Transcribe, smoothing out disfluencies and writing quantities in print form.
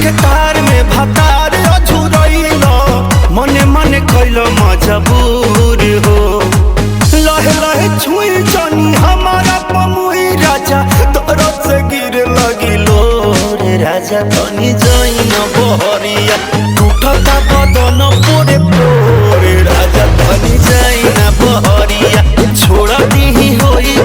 के तार में भतार अझुरैल मने मने कैल मजबूर हो। लहे लहे छुई जानी हमारा पमुई राजा तोरो से गिर लगिलो रे राजा तनी जाइन बहरिया टूटता बदन पोरे पोरे राजा तनी जाइन बहरिया छोड़ा दी होई